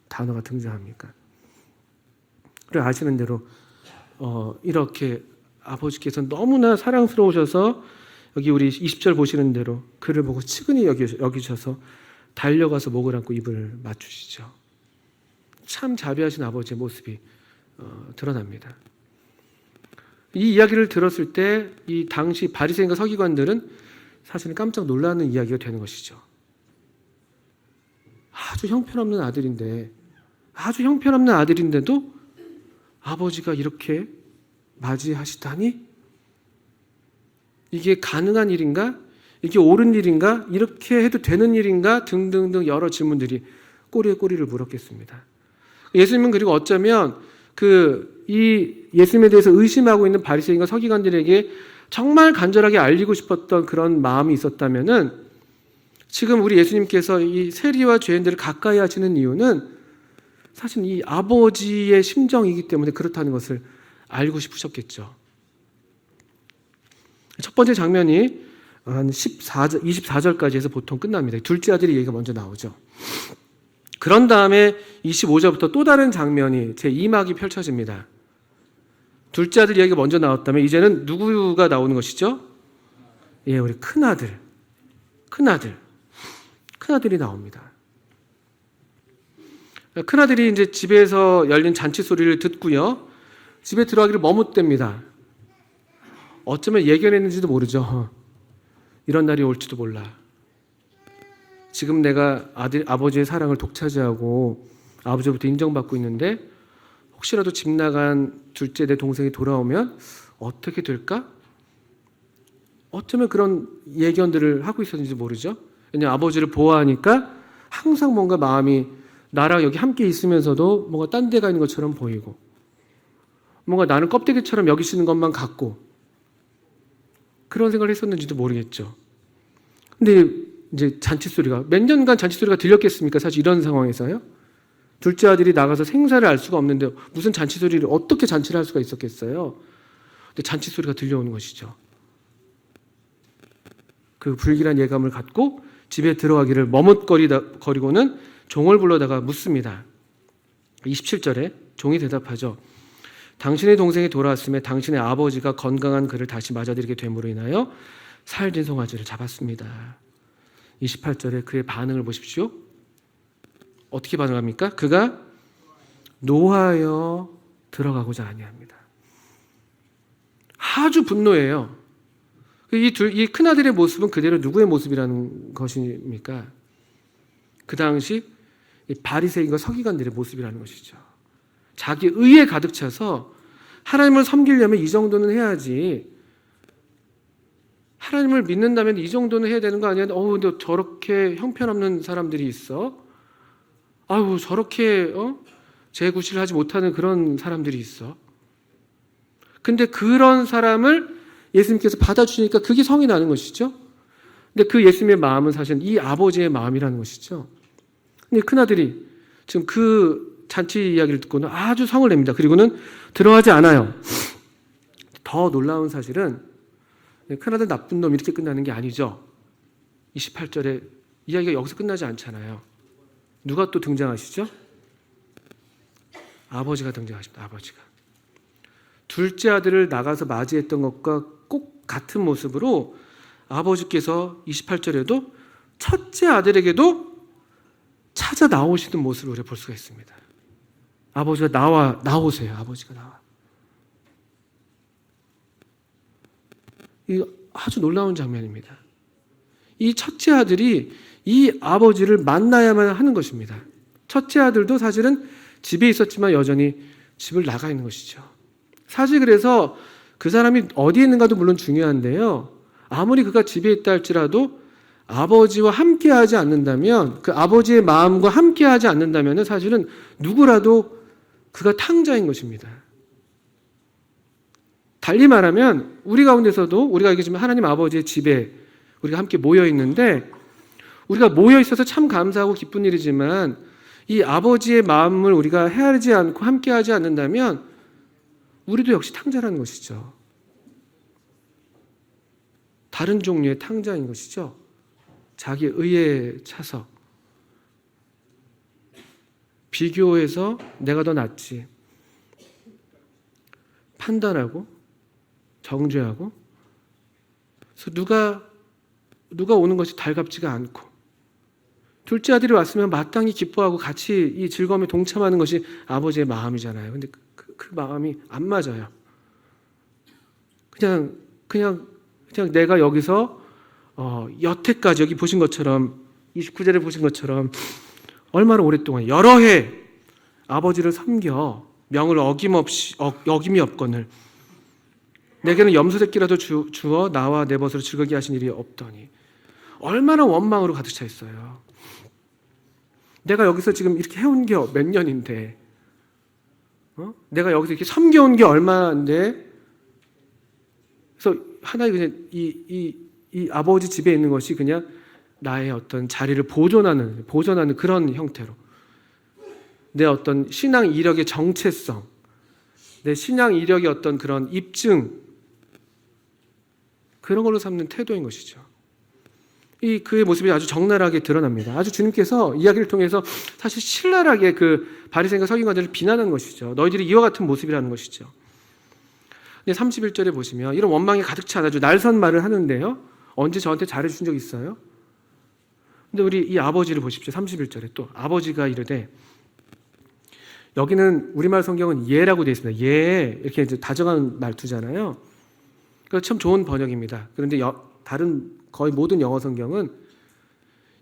Speaker 1: 단어가 등장합니까? 그리고 아시는 대로 이렇게 아버지께서 너무나 사랑스러우셔서 여기 우리 20절 보시는 대로 그를 보고 측은히 여기셔서 달려가서 목을 안고 입을 맞추시죠. 참 자비하신 아버지의 모습이 드러납니다. 이 이야기를 들었을 때 이 당시 바리새인과 서기관들은 사실은 깜짝 놀라는 이야기가 되는 것이죠. 아주 형편없는 아들인데도 아버지가 이렇게 맞이하시다니? 이게 가능한 일인가? 이게 옳은 일인가? 이렇게 해도 되는 일인가? 등등등 여러 질문들이 꼬리에 꼬리를 물었겠습니다. 예수님은 그리고 어쩌면 이 예수님에 대해서 의심하고 있는 바리새인과 서기관들에게 정말 간절하게 알리고 싶었던 그런 마음이 있었다면은 지금 우리 예수님께서 이 세리와 죄인들을 가까이 하시는 이유는 사실 이 아버지의 심정이기 때문에 그렇다는 것을 알고 싶으셨겠죠. 첫 번째 장면이 한 24절까지 해서 보통 끝납니다. 둘째 아들의 얘기가 먼저 나오죠. 그런 다음에 25절부터 또 다른 장면이 제2막이 펼쳐집니다. 둘째 아들 이야기가 먼저 나왔다면 이제는 누구가 나오는 것이죠? 예, 우리 큰아들이 나옵니다. 큰아들이 이제 집에서 열린 잔치 소리를 듣고요. 집에 들어가기를 머뭇댑니다. 어쩌면 예견했는지도 모르죠. 이런 날이 올지도 몰라. 지금 내가 아버지의 사랑을 독차지하고 아버지부터 인정받고 있는데 혹시라도 집 나간 둘째 내 동생이 돌아오면 어떻게 될까? 어쩌면 그런 예견들을 하고 있었는지 모르죠. 왜냐하면 아버지를 보아하니까 항상 뭔가 마음이 나랑 여기 함께 있으면서도 뭔가 딴 데가 있는 것처럼 보이고 뭔가 나는 껍데기처럼 여기시는 것만 같고 그런 생각을 했었는지도 모르겠죠. 근데 이제 잔치 소리가 몇 년간 잔치 소리가 들렸겠습니까? 사실 이런 상황에서요. 둘째 아들이 나가서 생사를 알 수가 없는데 무슨 잔치 소리를 어떻게 잔치를 할 수가 있었겠어요? 근데 잔치 소리가 들려오는 것이죠. 그 불길한 예감을 갖고 집에 들어가기를 머뭇거리고는 종을 불러다가 묻습니다. 27절에 종이 대답하죠. 당신의 동생이 돌아왔음에 당신의 아버지가 건강한 그를 다시 맞아들이게 됨으로 인하여 살진 송아지를 잡았습니다. 28절에 그의 반응을 보십시오. 어떻게 반응합니까? 그가 노하여 들어가고자 아니합니다. 아주 분노해요. 이 큰아들의 모습은 그대로 누구의 모습이라는 것입니까? 그 당시 바리새인과 서기관들의 모습이라는 것이죠. 자기 의에 가득 차서 하나님을 섬기려면 이 정도는 해야지. 하나님을 믿는다면 이 정도는 해야 되는 거 아니야? 근데 저렇게 형편없는 사람들이 있어? 아유, 저렇게 재구실을 하지 못하는 그런 사람들이 있어. 근데 그런 사람을 예수님께서 받아주시니까 그게 성이 나는 것이죠. 근데 그 예수님의 마음은 사실 이 아버지의 마음이라는 것이죠. 근데 큰아들이 지금 그 잔치 이야기를 듣고는 아주 성을 냅니다. 그리고는 들어가지 않아요. 더 놀라운 사실은 큰아들 나쁜 놈 이렇게 끝나는 게 아니죠. 28절에 이야기가 여기서 끝나지 않잖아요. 누가 또 등장하시죠? 아버지가 등장하십니다. 아버지가. 둘째 아들을 나가서 맞이했던 것과 꼭 같은 모습으로 아버지께서 28절에도 첫째 아들에게도 찾아 나오시는 모습을 우리가 볼 수가 있습니다. 아버지가 나오세요. 아버지가 나와. 이 아주 놀라운 장면입니다. 이 첫째 아들이 이 아버지를 만나야만 하는 것입니다. 첫째 아들도 사실은 집에 있었지만 여전히 집을 나가 있는 것이죠. 사실 그래서 그 사람이 어디에 있는가도 물론 중요한데요. 아무리 그가 집에 있다 할지라도 아버지와 함께하지 않는다면, 그 아버지의 마음과 함께하지 않는다면 사실은 누구라도 그가 탕자인 것입니다. 달리 말하면 우리 가운데서도 우리가 알겠지만 하나님 아버지의 집에 우리가 함께 모여 있는데, 우리가 모여 있어서 참 감사하고 기쁜 일이지만 이 아버지의 마음을 우리가 헤아리지 않고 함께하지 않는다면 우리도 역시 탕자라는 것이죠. 다른 종류의 탕자인 것이죠. 자기 의에 차서 비교해서 내가 더 낫지 판단하고 정죄하고, 그래서 누가 오는 것이 달갑지가 않고, 둘째 아들이 왔으면 마땅히 기뻐하고 같이 이 즐거움에 동참하는 것이 아버지의 마음이잖아요. 근데 그 마음이 안 맞아요. 그냥 내가 여기서 여태까지 여기 보신 것처럼 29절에 보신 것처럼 얼마나 오랫동안 여러 해 아버지를 섬겨 명을 어김이 없거늘 내게는 염소 새끼라도 주어 나와 내 벗으로 즐거게 하신 일이 없더니, 얼마나 원망으로 가득 차 있어요. 내가 여기서 지금 이렇게 해온 게 몇 년인데, 내가 여기서 이렇게 섬겨온 게 얼마인데, 그래서 하나의 그냥 이 아버지 집에 있는 것이 그냥 나의 어떤 자리를 보존하는 그런 형태로, 내 어떤 신앙 이력의 정체성, 내 신앙 이력의 어떤 그런 입증, 그런 걸로 삼는 태도인 것이죠. 그의 모습이 아주 적나라하게 드러납니다. 아주 주님께서 이야기를 통해서 사실 신랄하게 그 바리새인과 서기관들을 비난한 것이죠. 너희들이 이와 같은 모습이라는 것이죠. 근데 31절에 보시면 이런 원망이 가득 찬 아주 날선 말을 하는데요. 언제 저한테 잘해준 적 있어요? 근데 우리 이 아버지를 보십시오. 31절에 또 아버지가 이르되, 여기는 우리말 성경은 예라고 되어 있습니다. 예, 이렇게 이제 다정한 말투잖아요. 그래서 참 좋은 번역입니다. 그런데 다른 거의 모든 영어 성경은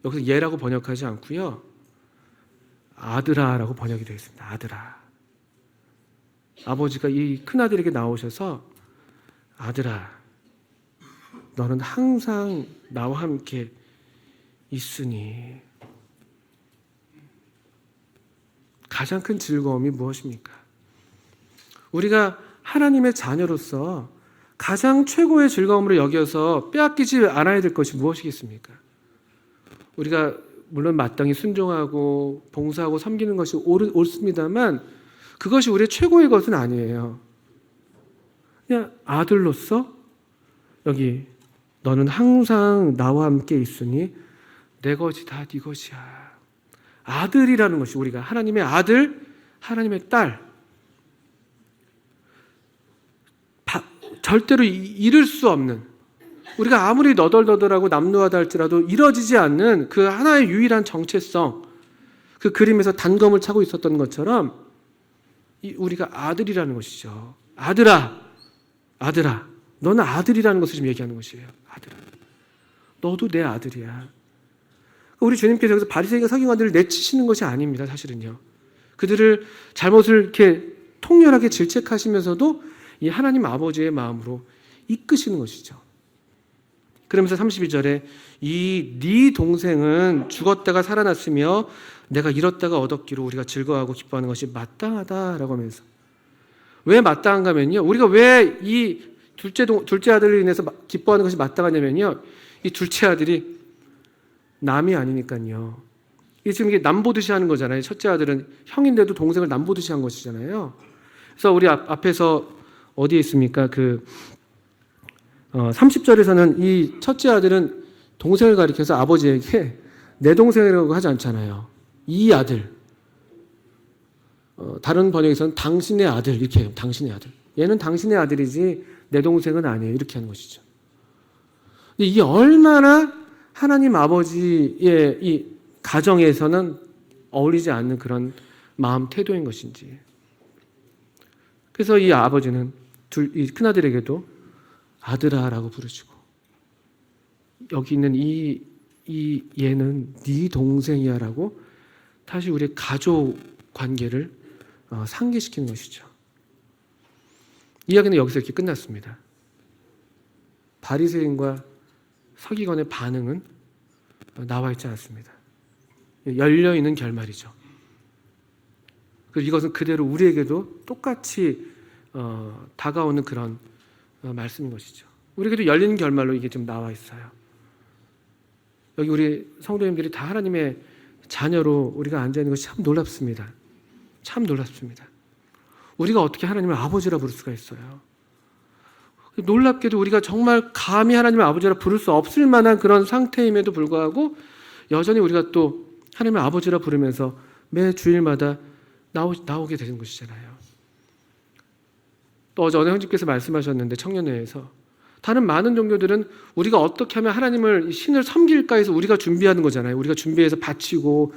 Speaker 1: 여기서 예라고 번역하지 않고요, 아들아라고 번역이 되어 있습니다. 아들아. 아버지가 이 큰아들에게 나오셔서, 아들아, 너는 항상 나와 함께 있으니. 가장 큰 즐거움이 무엇입니까? 우리가 하나님의 자녀로서 가장 최고의 즐거움으로 여겨서 빼앗기지 않아야 될 것이 무엇이겠습니까? 우리가 물론 마땅히 순종하고 봉사하고 섬기는 것이 옳습니다만 그것이 우리의 최고의 것은 아니에요. 그냥 아들로서 여기 너는 항상 나와 함께 있으니 내 것이 다 네 것이야. 아들이라는 것이 우리가 하나님의 아들, 하나님의 딸, 절대로 잃을 수 없는, 우리가 아무리 너덜너덜하고 남루하다 할지라도 이뤄지지 않는 그 하나의 유일한 정체성, 그 그림에서 단검을 차고 있었던 것처럼 우리가 아들이라는 것이죠. 아들아, 아들아, 너는 아들이라는 것을 지금 얘기하는 것이에요. 아들아, 너도 내 아들이야. 우리 주님께서 여기서 바리새인과 서기관들을 내치시는 것이 아닙니다. 사실은요. 그들을 잘못을 이렇게 통렬하게 질책하시면서도 이 하나님 아버지의 마음으로 이끄시는 것이죠. 그러면서 32절에 이 네 동생은 죽었다가 살아났으며 내가 잃었다가 얻었기로 우리가 즐거워하고 기뻐하는 것이 마땅하다라고 하면서, 왜 마땅한가 하면요, 우리가 왜 이 둘째 아들로 인해서 기뻐하는 것이 마땅하냐면요, 이 둘째 아들이 남이 아니니까요. 이게 지금 이게 남보듯이 하는 거잖아요. 첫째 아들은 형인데도 동생을 남보듯이 한 것이잖아요. 그래서 우리 앞에서 어디에 있습니까? 30절에서는 이 첫째 아들은 동생을 가리켜서 아버지에게 내 동생이라고 하지 않잖아요. 이 아들. 다른 번역에서는 당신의 아들 이렇게 해요. 당신의 아들. 얘는 당신의 아들이지 내 동생은 아니에요. 이렇게 하는 것이죠. 근데 이게 얼마나 하나님 아버지의 이 가정에서는 어울리지 않는 그런 마음 태도인 것인지. 그래서 이 아버지는 이 큰아들에게도 아들아라고 부르시고, 여기 있는 얘는 네 동생이야라고 다시 우리의 가족 관계를 상기시키는 것이죠. 이야기는 여기서 이렇게 끝났습니다. 바리새인과 서기관의 반응은 나와 있지 않습니다. 열려있는 결말이죠. 그리고 이것은 그대로 우리에게도 똑같이 다가오는 그런 말씀인 것이죠. 우리에게도 열린 결말로 이게 좀 나와 있어요. 여기 우리 성도님들이 다 하나님의 자녀로 우리가 앉아있는 것이 참 놀랍습니다. 참 놀랍습니다. 우리가 어떻게 하나님을 아버지라 부를 수가 있어요. 놀랍게도 우리가 정말 감히 하나님을 아버지라 부를 수 없을 만한 그런 상태임에도 불구하고 여전히 우리가 또 하나님을 아버지라 부르면서 매 주일마다 나오게 되는 것이잖아요. 또 어제 어느 형님께서 말씀하셨는데, 청년회에서 다른 많은 종교들은 우리가 어떻게 하면 하나님을, 신을 섬길까 해서 우리가 준비하는 거잖아요. 우리가 준비해서 바치고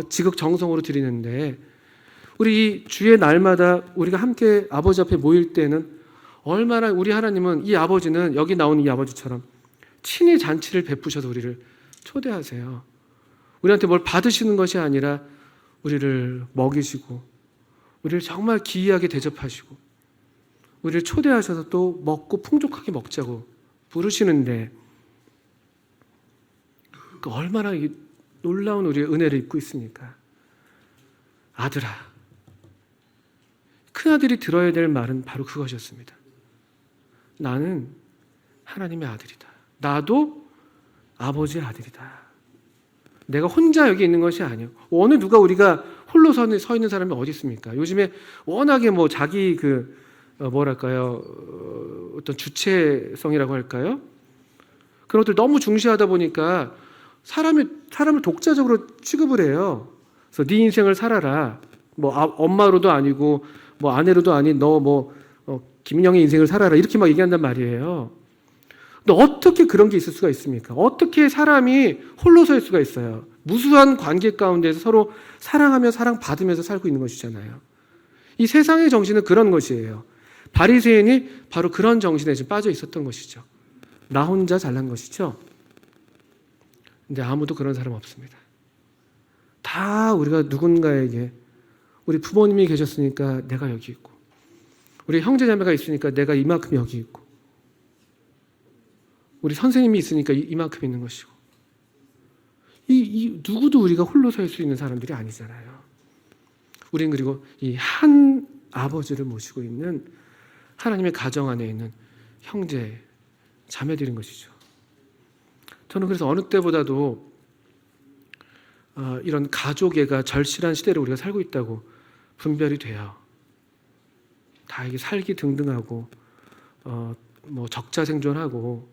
Speaker 1: 지극정성으로 드리는데, 우리 이 주의 날마다 우리가 함께 아버지 앞에 모일 때는 얼마나 우리 하나님은, 이 아버지는 여기 나오는 이 아버지처럼 친히 잔치를 베푸셔서 우리를 초대하세요. 우리한테 뭘 받으시는 것이 아니라 우리를 먹이시고 우리를 정말 기이하게 대접하시고 우리를 초대하셔서 또 먹고 풍족하게 먹자고 부르시는데, 얼마나 놀라운 우리의 은혜를 입고 있습니까? 아들아. 큰아들이 들어야 될 말은 바로 그것이었습니다. 나는 하나님의 아들이다. 나도 아버지의 아들이다. 내가 혼자 여기 있는 것이 아니에요. 어느 누가 우리가 홀로 서 있는 사람이 어디 있습니까? 요즘에 워낙에 자기 뭐랄까요, 어떤 주체성이라고 할까요? 그런 것들 너무 중시하다 보니까 사람을 독자적으로 취급을 해요. 그래서 네 인생을 살아라. 엄마로도 아니고 아내로도 아닌 너 김인영의 인생을 살아라. 이렇게 막 얘기한단 말이에요. 근데 어떻게 그런 게 있을 수가 있습니까? 어떻게 사람이 홀로 설 수가 있어요? 무수한 관계 가운데서 서로 사랑하며 사랑받으면서 살고 있는 것이잖아요. 이 세상의 정신은 그런 것이에요. 바리새인이 바로 그런 정신에 지금 빠져 있었던 것이죠. 나 혼자 잘난 것이죠. 근데 아무도 그런 사람 없습니다. 다 우리가 누군가에게, 우리 부모님이 계셨으니까 내가 여기 있고, 우리 형제자매가 있으니까 내가 이만큼 여기 있고, 우리 선생님이 있으니까 이만큼 있는 것이고, 누구도 우리가 홀로 설 수 있는 사람들이 아니잖아요. 우린 그리고 이 한 아버지를 모시고 있는 하나님의 가정 안에 있는 형제, 자매들인 것이죠. 저는 그래서 어느 때보다도 이런 가족애가 절실한 시대를 우리가 살고 있다고 분별이 돼요. 다 이게 살기 등등하고 뭐 적자생존하고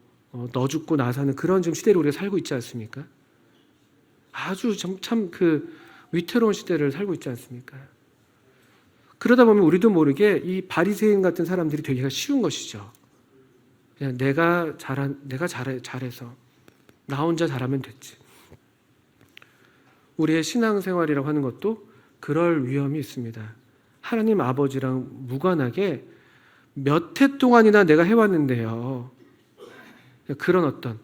Speaker 1: 너 죽고 나 사는 그런 지금 시대를 우리가 살고 있지 않습니까? 아주 참 그 위태로운 시대를 살고 있지 않습니까? 그러다 보면 우리도 모르게 이 바리새인 같은 사람들이 되기가 쉬운 것이죠. 그냥 내가 잘해서 나 혼자 잘하면 됐지. 우리의 신앙생활이라고 하는 것도 그럴 위험이 있습니다. 하나님 아버지랑 무관하게 몇 해 동안이나 내가 해왔는데요. 그런 어떤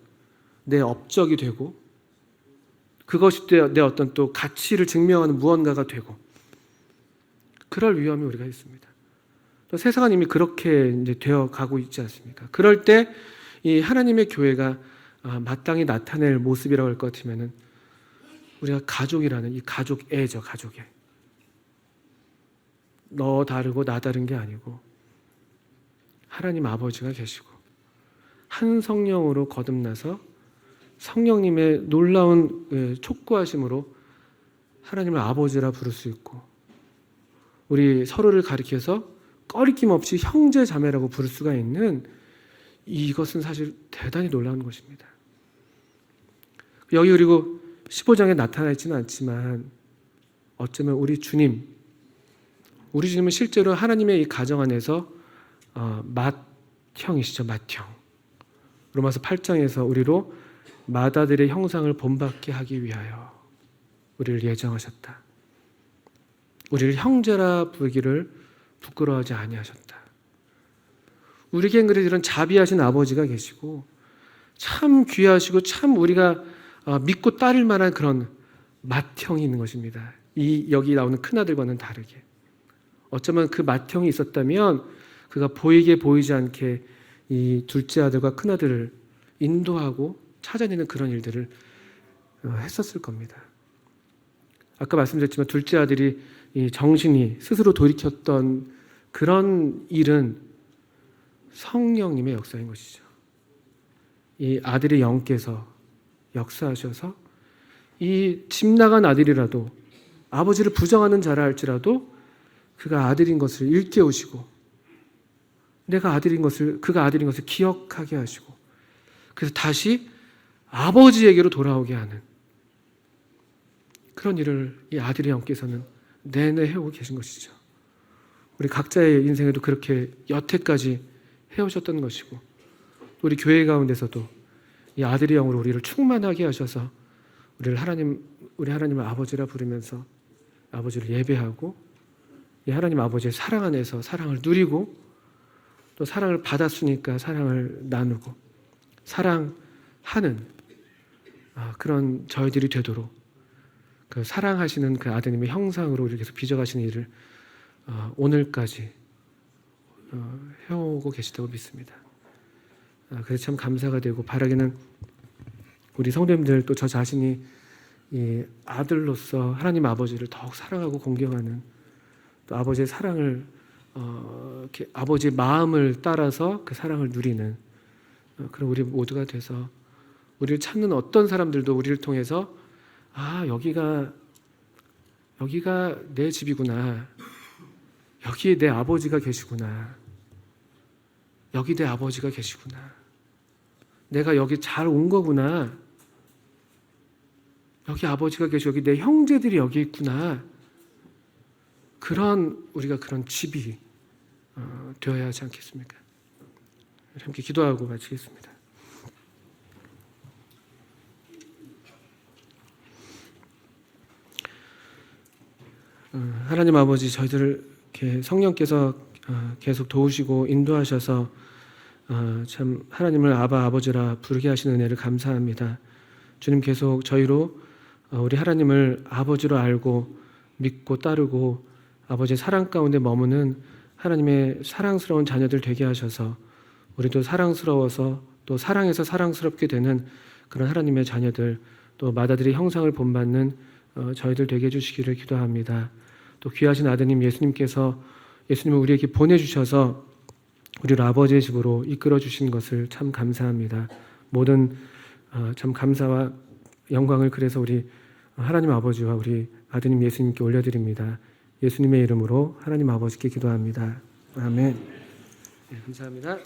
Speaker 1: 내 업적이 되고 그것이 내 어떤 또 가치를 증명하는 무언가가 되고 그럴 위험이 우리가 있습니다. 또 세상은 이미 그렇게 이제 되어 가고 있지 않습니까? 그럴 때 이 하나님의 교회가 마땅히 나타낼 모습이라고 할 것 같으면은 우리가 가족이라는 이 가족애죠, 가족애. 너 다르고 나 다른 게 아니고 하나님 아버지가 계시고 한 성령으로 거듭나서 성령님의 놀라운 촉구하심으로 하나님을 아버지라 부를 수 있고 우리 서로를 가리켜서 꺼리낌 없이 형제 자매라고 부를 수가 있는 이것은 사실 대단히 놀라운 것입니다. 여기 그리고 15장에 나타나 있지는 않지만 어쩌면 우리 주님은 실제로 하나님의 이 가정 안에서 맏형이시죠. 맏형. 로마서 8장에서 우리로 맏아들의 형상을 본받게 하기 위하여 우리를 예정하셨다. 우리를 형제라 부르기를 부끄러워하지 아니하셨다. 우리에겐 그래서 이런 자비하신 아버지가 계시고 참 귀하시고 참 우리가 믿고 따를 만한 그런 맏형이 있는 것입니다. 여기 나오는 큰아들과는 다르게. 어쩌면 그 맏형이 있었다면 그가 보이게 보이지 않게 이 둘째 아들과 큰아들을 인도하고 찾아내는 그런 일들을 했었을 겁니다. 아까 말씀드렸지만 둘째 아들이 이 정신이 스스로 돌이켰던 그런 일은 성령님의 역사인 것이죠. 이 아들의 영께서 역사하셔서 이 집 나간 아들이라도 아버지를 부정하는 자라 할지라도 그가 아들인 것을 일깨우시고 그가 아들인 것을 기억하게 하시고 그래서 다시 아버지에게로 돌아오게 하는 그런 일을 이 아들의 영께서는 내내 해오고 계신 것이죠. 우리 각자의 인생에도 그렇게 여태까지 해오셨던 것이고 우리 교회 가운데서도 이 아들의 영으로 우리를 충만하게 하셔서 우리 하나님을 아버지라 부르면서 아버지를 예배하고 이 하나님 아버지의 사랑 안에서 사랑을 누리고 또 사랑을 받았으니까 사랑을 나누고 사랑하는 그런 저희들이 되도록 그 사랑하시는 그 아드님의 형상으로 우리를 계속 빚어가시는 일을 오늘까지 해오고 계시다고 믿습니다. 그래서 참 감사가 되고 바라기는 우리 성도님들 또 저 자신이 이 아들로서 하나님 아버지를 더욱 사랑하고 공경하는 또 아버지의 사랑을 이렇게 아버지의 마음을 따라서 그 사랑을 누리는 그런 우리 모두가 돼서 우리를 찾는 어떤 사람들도 우리를 통해서 여기가 내 집이구나. 여기에 내 아버지가 계시구나. 여기 내 아버지가 계시구나. 내가 여기 잘 온 거구나. 여기 아버지가 계시고 여기 내 형제들이 여기 있구나. 우리가 그런 집이 되어야 하지 않겠습니까? 함께 기도하고 마치겠습니다. 하나님 아버지 저희들을 이렇게 성령께서 계속 도우시고 인도하셔서 참 하나님을 아버지라 부르게 하시는 은혜를 감사합니다. 주님 계속 저희로 우리 하나님을 아버지로 알고 믿고 따르고 아버지의 사랑 가운데 머무는 하나님의 사랑스러운 자녀들 되게 하셔서 우리도 사랑스러워서 또 사랑해서 사랑스럽게 되는 그런 하나님의 자녀들 또 맏아들의 형상을 본받는 저희들 되게 해주시기를 기도합니다. 또 귀하신 아드님 예수님께서 예수님을 우리에게 보내주셔서 우리를 아버지의 집으로 이끌어 주신 것을 참 감사합니다. 모든 참 감사와 영광을 그래서 우리 하나님 아버지와 우리 아드님 예수님께 올려드립니다. 예수님의 이름으로 하나님 아버지께 기도합니다. 아멘. 네, 감사합니다.